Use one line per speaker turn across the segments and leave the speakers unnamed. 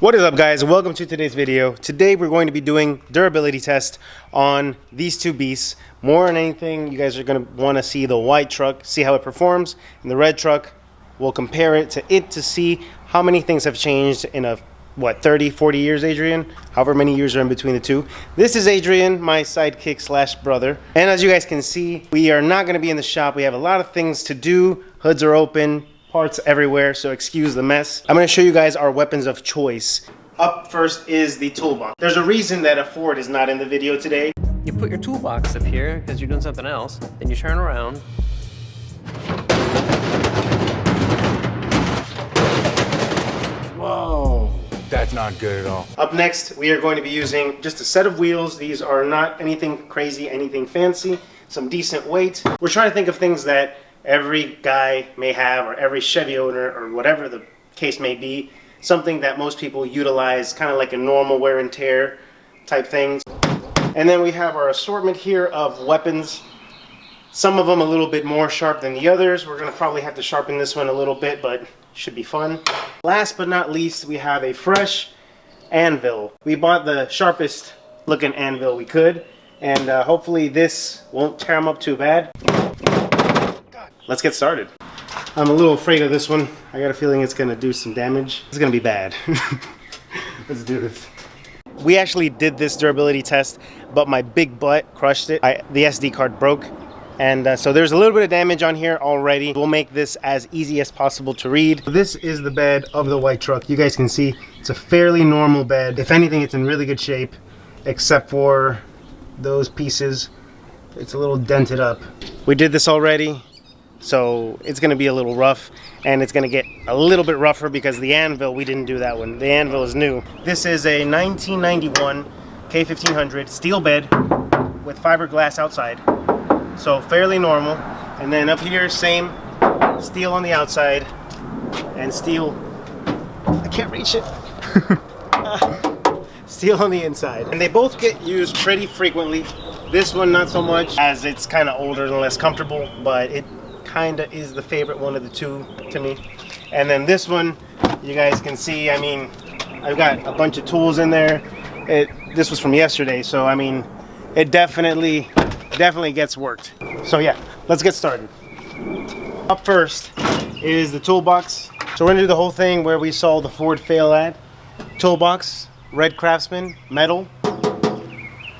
What is up, guys? Welcome to today's video. Today we're going to be doing durability test on these two beasts. More than anything, you guys are going to want to see the white truck, see how it performs, and the red truck. We'll compare it to see how many things have changed in a 30, 40 years, Adrian? However many years are in between the two. This is Adrian, my sidekick slash brother. And as you guys can see, we are not going to be in the shop. We have a lot of things to do. Hoods are open, parts everywhere, so excuse the mess. I'm going to show you guys our weapons of choice. Up first is the toolbox. There's a reason that a Ford is not in the video today.
You put your toolbox up here because you're doing something else, then you turn around.
Whoa, that's not good at all.
Up next, we are going to be using just a set of wheels. These are not anything crazy, anything fancy, some decent weight. We're trying to think of things that every guy may have, or every Chevy owner, or whatever the case may be. Something that most people utilize, kind of like a normal wear and tear type things. And then we have our assortment here of weapons. Some of them a little bit more sharp than the others. We're going to probably have to sharpen this one a little bit, but should be fun. Last but not least, we have a fresh anvil. We bought the sharpest looking anvil we could, and hopefully this won't tear them up too bad. Let's get started. I'm a little afraid of this one. I got a feeling it's gonna do some damage. It's gonna be bad. Let's do this. We actually did this durability test, but my big butt crushed it. The SD card broke. And so there's a little bit of damage on here already. We'll make this as easy as possible to read. This is the bed of the white truck. You guys can see it's a fairly normal bed. If anything, it's in really good shape, except for those pieces. It's a little dented up. We did this already, so it's gonna be a little rough, and it's gonna get a little bit rougher because the anvil, we didn't do that one. The anvil is new. This is a 1991 K1500 steel bed with fiberglass outside. So fairly normal. And then up here, same steel on the outside and steel, I can't reach it. Steel on the inside. And they both get used pretty frequently. This one not so much, as it's kind of older and less comfortable, but it kind of is the favorite one of the two to me. And then this one, you guys can see, I mean, I've got a bunch of tools in there. This was from yesterday, so I mean, it definitely gets worked. So yeah, let's get started. Up first is the toolbox. So we're gonna do the whole thing where we saw the Ford fail at. Toolbox, red Craftsman, metal.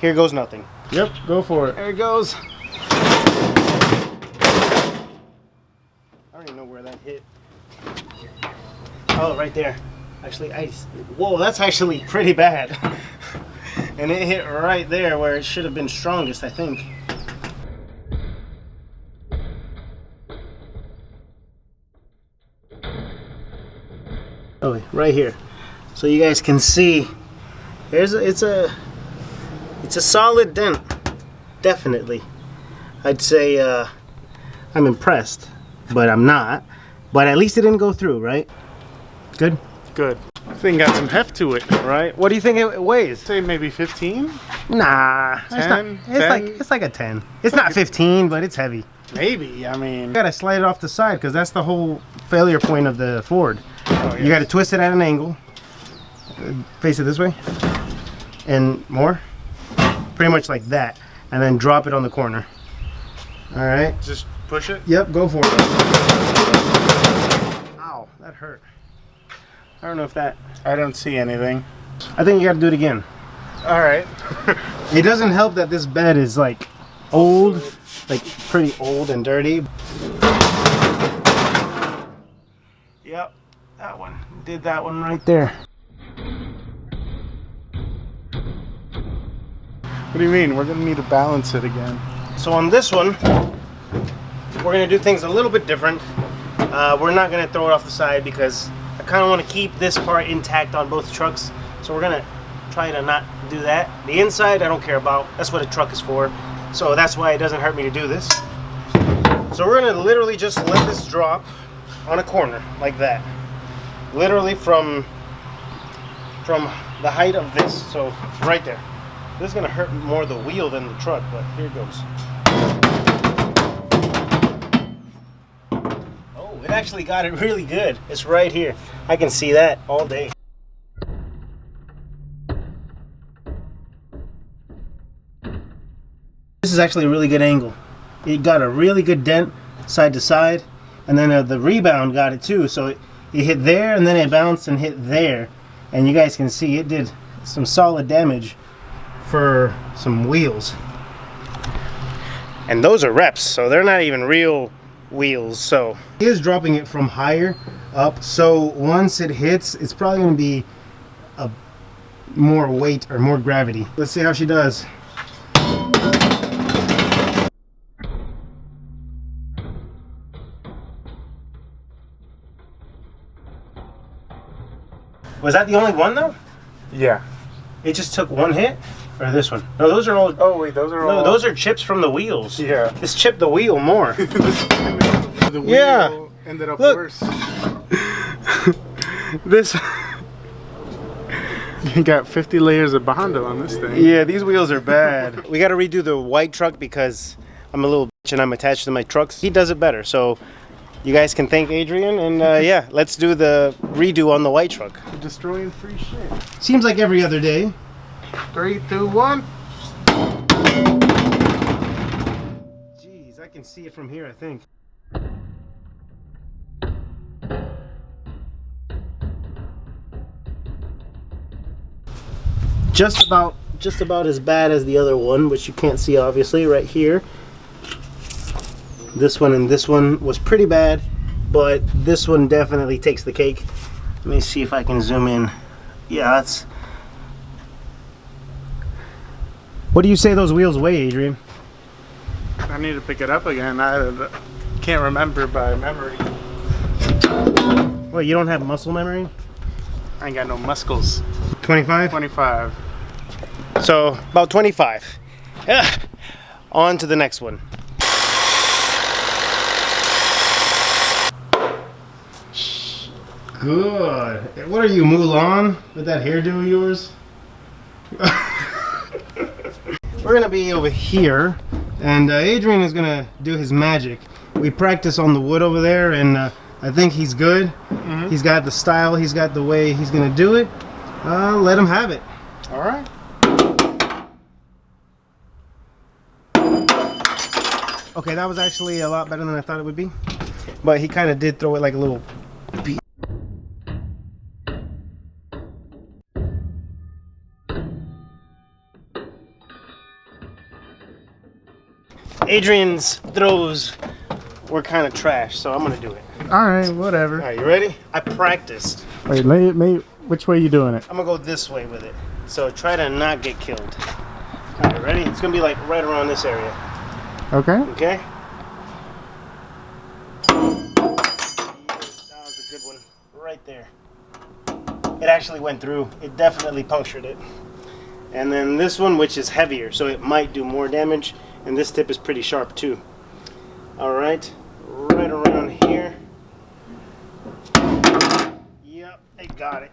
Here goes nothing.
Yep, go for it.
There it goes. I don't even know where that hit. Oh, right there. Actually, whoa, that's actually pretty bad. And it hit right there where it should have been strongest, I think. Oh, right here. So you guys can see, it's a solid dent, definitely. I'd say I'm impressed, but I'm not. But at least it didn't go through, right? Good?
Good. Thing got some heft to it.
Right? What do you think it weighs?
Say maybe 15?
Nah,
10?
It's like a 10. It's not 15, but it's heavy.
Maybe, I mean.
You gotta slide it off the side because that's the whole failure point of the Ford.
Oh, yes.
You gotta twist it at an angle. Face it this way. And more. Pretty much like that. And then drop it on the corner. Alright.
Just push it?
Yep, go for it. Ow, that hurt. I don't know if that...
I don't see anything.
I think you gotta do it again.
Alright.
It doesn't help that this bed is like old, like pretty old and dirty. Yep, that one. Did that one right there.
What do you mean? We're gonna need to balance it again.
So on this one, we're gonna do things a little bit different. We're not gonna throw it off the side because I kind of want to keep this part intact on both trucks. So we're gonna try to not do that. The inside I don't care about. That's what a truck is for. So that's why it doesn't hurt me to do this. So we're gonna literally just let this drop on a corner like that. Literally from the height of this. So right there. This is gonna hurt more the wheel than the truck, but here it goes. Oh, it actually got it really good. It's right here. I can see that all day. This is actually a really good angle. It got a really good dent side to side, and then the rebound got it too. So it hit there, and then it bounced and hit there, and you guys can see it did some solid damage for some wheels. And those are reps, so they're not even real wheels. So he is dropping it from higher up, so once it hits, it's probably going to be a more weight or more gravity. Let's see how she does. Was that the only one though?
Yeah.
It just took one hit? Or this one? No, those are all...
Oh wait, those are all...
No, those are chips from the wheels.
Yeah.
This chipped the wheel more.
The wheel
Yeah.
ended up
Look.
worse.
This...
You got 50 layers of Bondo on this thing.
Yeah, these wheels are bad. We got to redo the white truck because I'm a little bitch and I'm attached to my trucks. He does it better, so you guys can thank Adrian, and yeah, let's do the redo on the white truck.
You're destroying free shit.
Seems like every other day.
3, 2, 1.
Jeez, I can see it from here, I think. Just about as bad as the other one, which you can't see obviously right here. This one and this one was pretty bad, but this one definitely takes the cake. Let me see if I can zoom in. Yeah, that's... What do you say those wheels weigh, Adrian?
I need to pick it up again. I can't remember by memory.
Well, you don't have muscle memory?
I ain't got no muscles.
25?
25.
So, about 25. On to the next one. Good. What are you, Mulan? With that hairdo of yours? We're going to be over here, and Adrian is going to do his magic. We practice on the wood over there, and I think he's good. Mm-hmm. He's got the style, he's got the way he's going to do it. Let him have it.
All right.
Okay, that was actually a lot better than I thought it would be. But he kind of did throw it like a little beat. Adrian's throws were kind of trash, so I'm going to do it.
All right, whatever.
All right, you ready? I practiced.
Wait, which way you doing it?
I'm going to go this way with it. So try to not get killed. All right, ready? It's going to be like right around this area.
Okay.
Okay? That was a good one. Right there. It actually went through. It definitely punctured it. And then this one, which is heavier, so it might do more damage. And this tip is pretty sharp too. Alright. Right around here. Yep, it got it.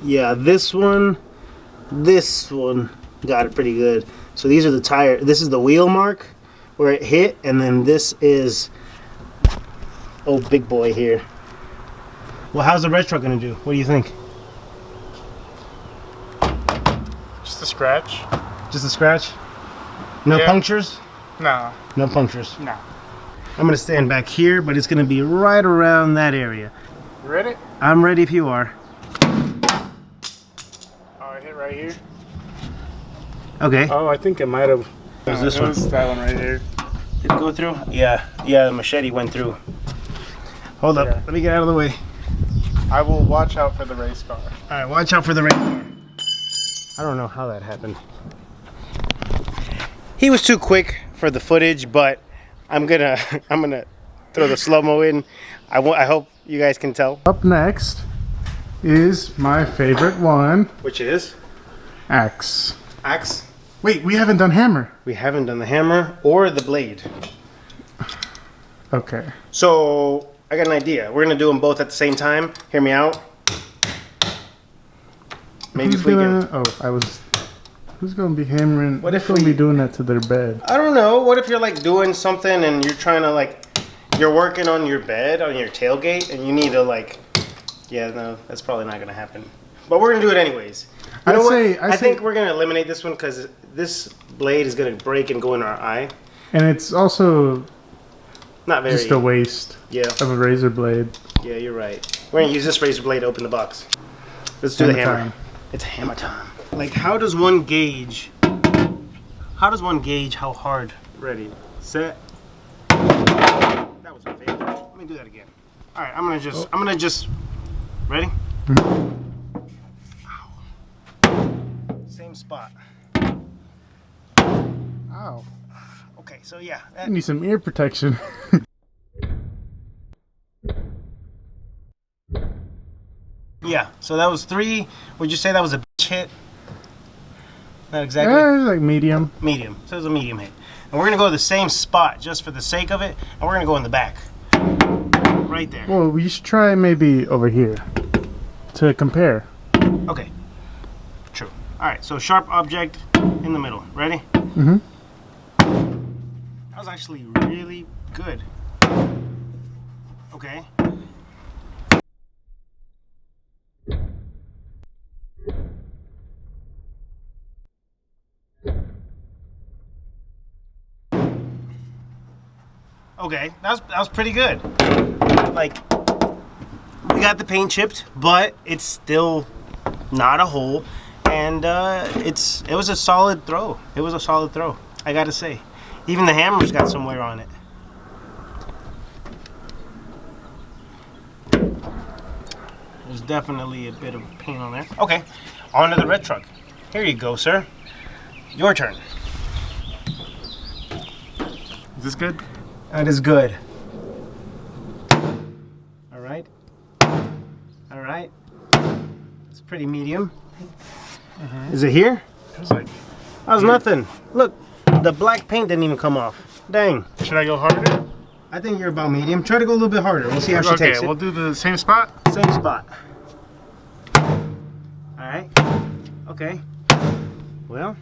Yeah, this one got it pretty good. So these are the tire, this is the wheel mark where it hit, and then this is, oh, big boy here. Well, how's the red truck gonna do? What do you think?
Just a scratch.
Just a scratch? No
Yeah.
punctures?
No.
No punctures.
No.
I'm gonna stand back here, but it's gonna be right around that area.
You ready?
I'm ready if you are.
Oh, I hit right here.
Okay.
Oh, I think it might have.
What's this
it
one?
was that one right here.
Did it go through? Yeah, the machete went through. Hold up,
Yeah.
let me get out of the way.
I will watch out for the race car.
Alright, watch out for the rain. I don't know how that happened. He was too quick for the footage, but I'm gonna throw the slow-mo in. I hope you guys can tell.
Up next is my favorite one,
Which is?
axe.
Axe.
Wait, we haven't done hammer.
We haven't done the hammer or the blade.
Okay.
So, I got an idea. We're gonna do them both at the same time. Hear me out. Maybe if we can...
Who's gonna be hammering?
What if
who's gonna
we-
be doing that to their bed?
I don't know. What if you're like doing something and you're trying to like, you're working on your bed, on your tailgate, and you need to like Yeah, no, that's probably not gonna happen. But we're gonna do it anyways. You know what? I think we're gonna eliminate this one because this blade is gonna break and go in our eye.
And it's also
Not very.
just a waste of a razor blade.
Yeah, you're right. We're gonna use this razor blade to open the box. Let's do the hammer.
Time.
It's hammer time. Like, how does one gauge? How does one gauge how hard? Ready, set. That was a fail. Let me do that again. All right, I'm gonna just. Ready? Ow. Same spot.
Ow.
Okay, so yeah.
I need some ear protection.
Yeah, so that was 3. Would you say that was a bitch hit? Not exactly.
It's like medium.
Medium. So it was a medium hit. And we're going to go to the same spot just for the sake of it. And we're going to go in the back. Right there.
Well, we should try maybe over here to compare.
Okay. True. All right, so sharp object in the middle. Ready?
Mm-hmm.
That was actually really good. Okay. Okay, that was pretty good. Like, we got the paint chipped, but it's still not a hole, and it was a solid throw. It was a solid throw, I gotta say. Even the hammer's got some wear on it. There's definitely a bit of paint on there. Okay, on to the red truck. Here you go, sir. Your turn.
Is this good?
That is good. All right. All right. It's pretty medium. Is it here?
It's like,
That was nothing. Look, the black paint didn't even come off. Dang.
should I go harder?
I think you're about medium. Try to go a little bit harder. We'll see how she takes
Okay,
it.
we'll do the same spot.
Same spot. All right. Okay. Well.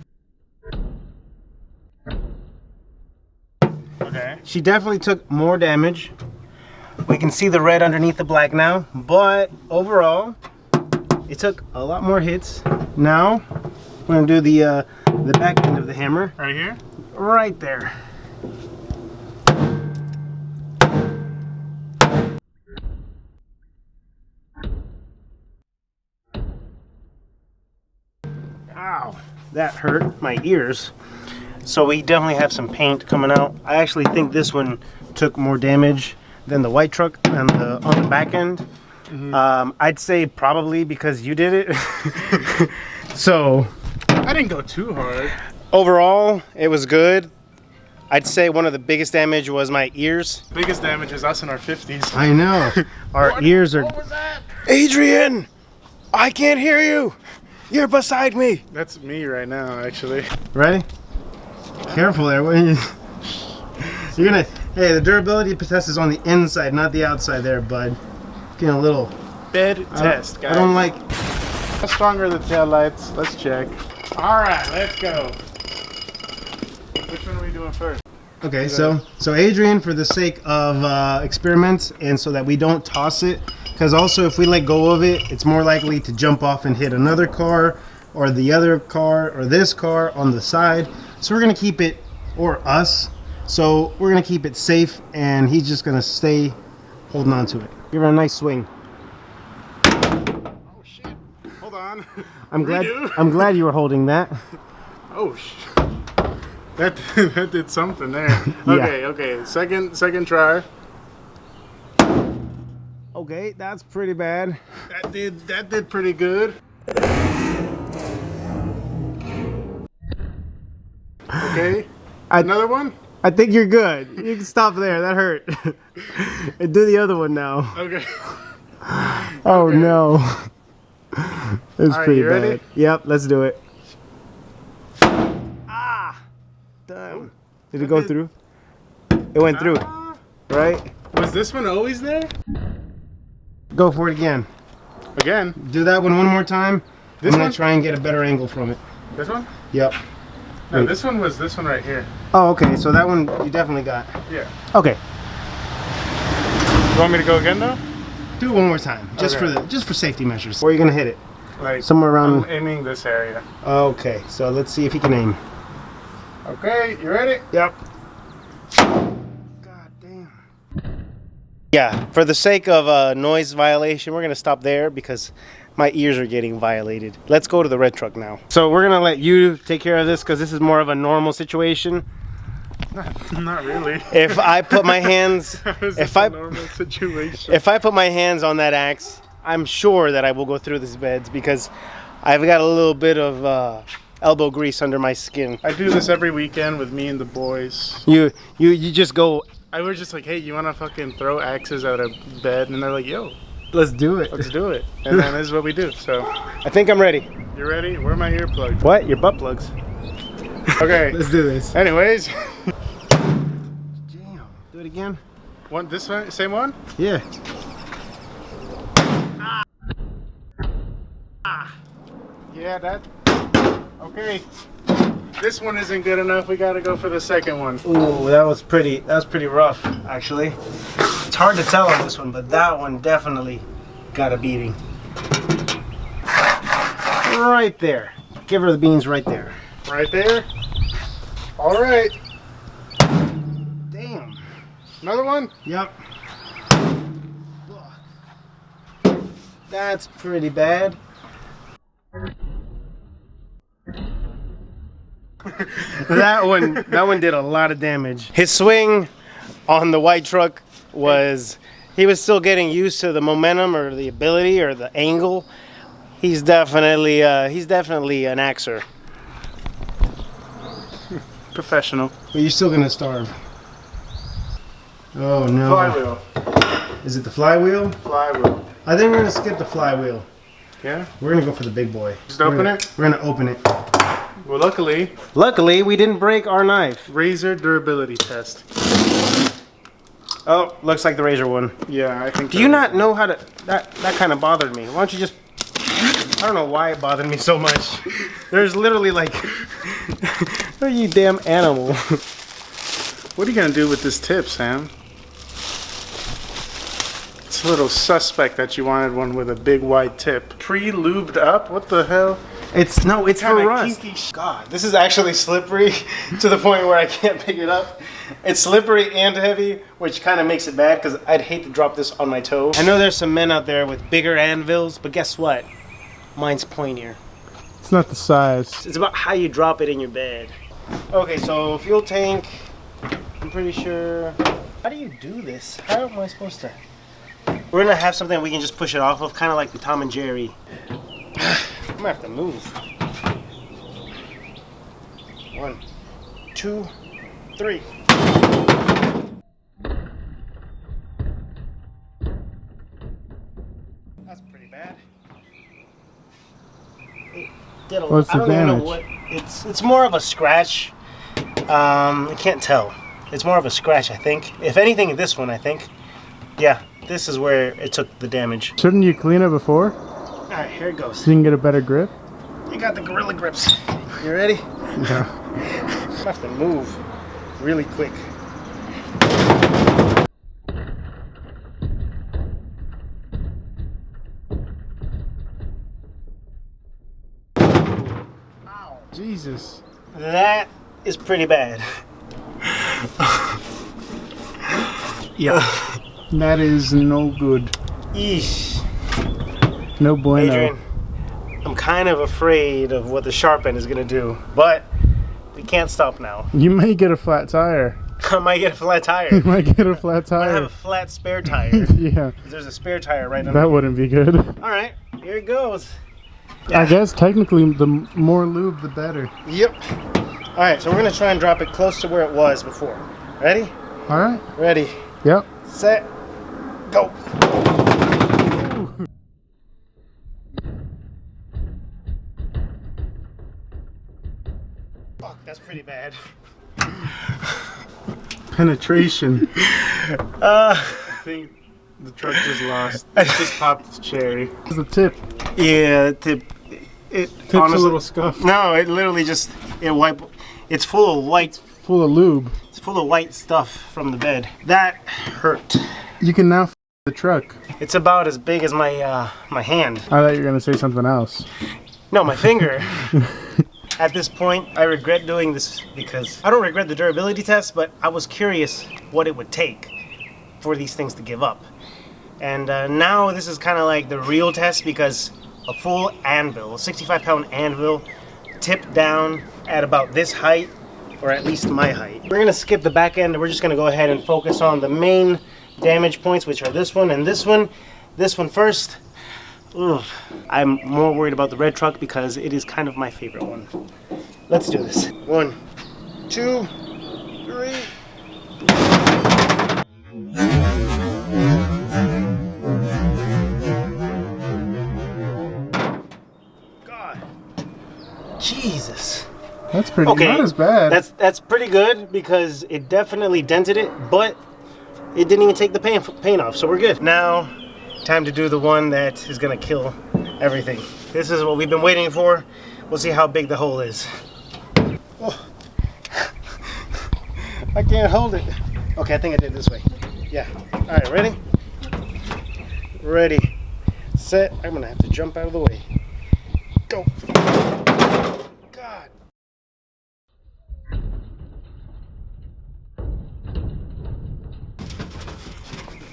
Okay.
She definitely took more damage. We can see the red underneath the black now, but overall, it took a lot more hits. Now, we're gonna do the back end of the hammer.
Right here?
Right there. Ow, that hurt my ears. So we definitely have some paint coming out. I actually think this one took more damage than the white truck on the back end. I'd say probably because you did it. So
I didn't go too hard.
overall, it was good. I'd say one of the biggest damage was my ears.
Biggest damage is us in our 50s.
I know. Our ears are...
What was that?
Adrian! I can't hear you! You're beside me!
That's me right now, actually.
Ready? Careful there. You're gonna... Hey, the durability test is on the inside, not the outside there, bud. Getting a little...
Bed test, guys.
I don't like...
How strong are the taillights? Let's check. All right, let's go. Which one are we doing first?
Okay, so Adrian, for the sake of experiments and so that we don't toss it, because also if we let go of it, it's more likely to jump off and hit another car or the other car or this car on the side. So we're gonna keep it, or us, so we're gonna keep it safe, and he's just gonna stay holding on to it. Give her a nice swing.
Oh shit! Hold on.
I'm glad
Redo.
I'm glad you were holding that.
Oh shit! That did something there. Okay. Second try.
Okay, that's pretty bad.
That did pretty good. Okay. Another one?
I think you're good. You can stop there. That hurt. And do the other one now.
Okay.
Oh
Okay.
no. It's
All right,
pretty
you
bad.
ready?
Yep, let's do it. Ah! Damn. Did it go through? It went through, right?
Was this one always there?
Go for it again.
Again?
Do that one more time.
This
I'm gonna
one?
try and get a better angle from it.
This one?
Yep.
No,
Wait.
this one was this one right here.
Oh, okay. So that one you definitely got.
Yeah.
Okay.
You want me to go again though?
Do it one more time, just
Okay.
just for safety measures. Where are you gonna hit it?
Like
Somewhere around.
I'm aiming this area.
Okay, so let's see if he can aim.
Okay, you ready?
Yep. God damn. Yeah, for the sake of noise violation, we're gonna stop there because my ears are getting violated. Let's go to the red truck now. So we're gonna let you take care of this because this is more of a normal situation.
Not really.
If I put my hands,
If a normal situation.
if I put my hands on that axe, I'm sure that I will go through these beds because I've got a little bit of elbow grease under my skin.
I do this every weekend with me and the boys.
You just go.
I was just like, hey, you wanna fucking throw axes out of bed? And they're like, yo,
Let's do it.
let's do it. And then this is what we do. So,
I think I'm ready.
you ready? Where are my earplugs?
What? Your butt plugs?
Okay.
Let's do this.
Anyways,
Damn. Do it again.
one this one, same one.
Yeah.
Yeah, that. Okay. This one isn't good enough. We gotta go for the second one.
Ooh, that was pretty rough, actually. It's hard to tell on this one, but that one definitely got a beating. Right there. Give her the beans right there.
Right there. All right.
Damn.
Another one.
Yep. That's pretty bad. that one did a lot of damage. His swing on the white truck was, he was still getting used to the momentum or the ability or the angle. He's definitely an axer.
Professional.
But you're still gonna starve. Oh no.
Flywheel.
Is it the flywheel?
Flywheel.
I think we're gonna skip the flywheel.
Yeah.
We're gonna go for the big boy.
Just open it?
We're gonna open it.
Well,
Luckily, we didn't break our knife.
razor durability test.
Oh, looks like the razor one.
Yeah, I think.
Do you not know how to? That kind of bothered me. Why don't you just? I don't know why it bothered me so much. There's literally like, oh, you damn animal.
What are you gonna do with this tip, Sam? It's a little suspect that you wanted one with a big wide tip. Pre-lubed up? What the hell?
It's for
Kinda
rust.
kinky
God, this is actually slippery to the point where I can't pick it up. It's slippery and heavy, which kind of makes it bad because I'd hate to drop this on my toe. I know there's some men out there with bigger anvils, but guess what? Mine's pointier.
It's not the size.
It's about how you drop it in your bed. Okay, so fuel tank. I'm pretty sure. How do you do this? How am I supposed to? We're gonna have something we can just push it off of, kind of like the Tom and Jerry. I'm gonna have to move. 1, 2, 3. That's pretty bad. It did a
What's
I
the
don't even know
damage?
what. It's more of a scratch. I can't tell. It's more of a scratch, I think. If anything, this one, I think. Yeah, this is where it took the damage.
Shouldn't you clean it before
All right, here it goes.
so you can get a better grip?
You got the Gorilla Grips. You ready?
Yeah.
I have to move really quick.
Jesus.
That is pretty bad.
Yeah. That is no good.
Eesh.
No bueno.
Adrian, I'm kind of afraid of what the sharp end is going to do, but we can't stop now.
You may get a flat tire.
I might get a flat tire.
You might get a flat
I have
tire.
a flat spare tire.
Yeah.
There's a spare tire right under.
That wouldn't be good.
All right, here it goes.
I guess technically the more lube the better.
Yep. All right, so we're going to try and drop it close to where it was before. Ready?
All right.
Ready,
Yep.
set, go. Fuck, that's pretty bad.
Penetration.
Uh,
I think the truck just lost. It just popped its cherry. It's the tip.
yeah, it
Tip's a
honestly,
little scuffed.
no, it literally just, it's full of white,
Full of lube.
it's full of white stuff from the bed. That hurt.
You can now the truck?
It's about as big as my my hand.
I thought you were gonna say something else.
No, my finger. At this point, I regret doing this because I don't regret the durability test, but I was curious what it would take for these things to give up. And now this is kind of like the real test because a full anvil, a 65-pound anvil, tipped down at about this height, or at least my height. We're gonna skip the back end and we're just gonna go ahead and focus on the main damage points, which are this one and this one. This one first. Ugh. I'm more worried about the red truck because it is kind of my favorite one. Let's do this. 1, 2, 3. God. Jesus.
That's pretty
Okay,
not as bad.
That's pretty good because it definitely dented it, but it didn't even take the paint off, so we're good. Now, time to do the one that is gonna kill everything. This is what we've been waiting for. We'll see how big the hole is. Oh. I can't hold it. Okay, I think I did it this way. Yeah. All right, ready? Ready, set. I'm gonna have to jump out of the way. Go. God.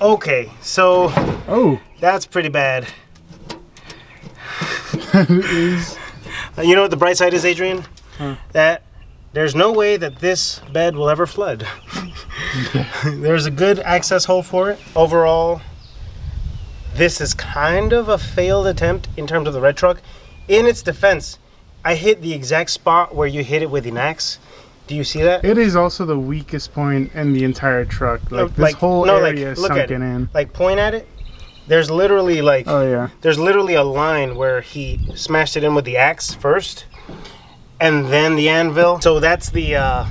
Okay, so that's pretty bad. You know what the bright side is, Adrian? That there's no way that this bed will ever flood. There's a good access hole for it. Overall, this is kind of a failed attempt in terms of the red truck. In its defense, I hit the exact spot where you hit it with an axe. Do you see that?
It is also the weakest point in the entire truck. Like this whole area is sunken in.
Like point at it. There's literally like there's literally a line where he smashed it in with the axe first, and then the anvil. So that's the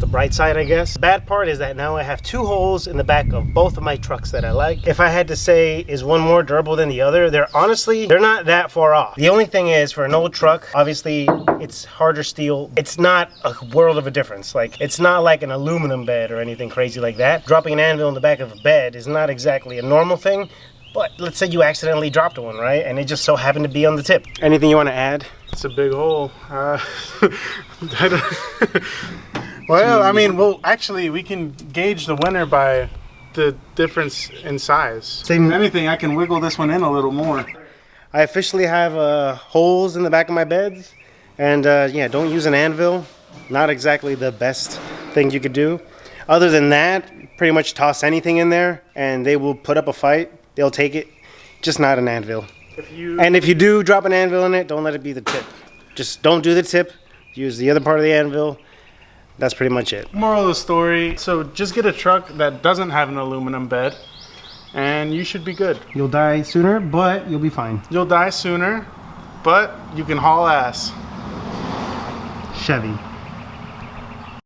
bright side, I guess. The bad part is that now I have 2 holes in the back of both of my trucks that I like. If I had to say, is one more durable than the other? They're not that far off. The only thing is, for an old truck, obviously it's harder steel. It's not a world of a difference. Like, it's not like an aluminum bed or anything crazy like that. Dropping an anvil in the back of a bed is not exactly a normal thing. But let's say you accidentally dropped one, right? And it just so happened to be on the tip. Anything you want to add?
It's a big hole. Well, I mean, actually, we can gauge the winner by the difference in size. If anything, I can wiggle this one in a little more.
I officially have holes in the back of my beds. And yeah, don't use an anvil. Not exactly the best thing you could do. Other than that, pretty much toss anything in there and they will put up a fight. They'll take it. Just not an anvil. And if you do drop an anvil in it, don't let it be the tip. Just don't do the tip. Use the other part of the anvil. That's pretty much it.
Moral of the story, so just get a truck that doesn't have an aluminum bed and you should be good.
You'll die sooner, but you'll be fine.
You'll die sooner, but you can haul ass.
Chevy.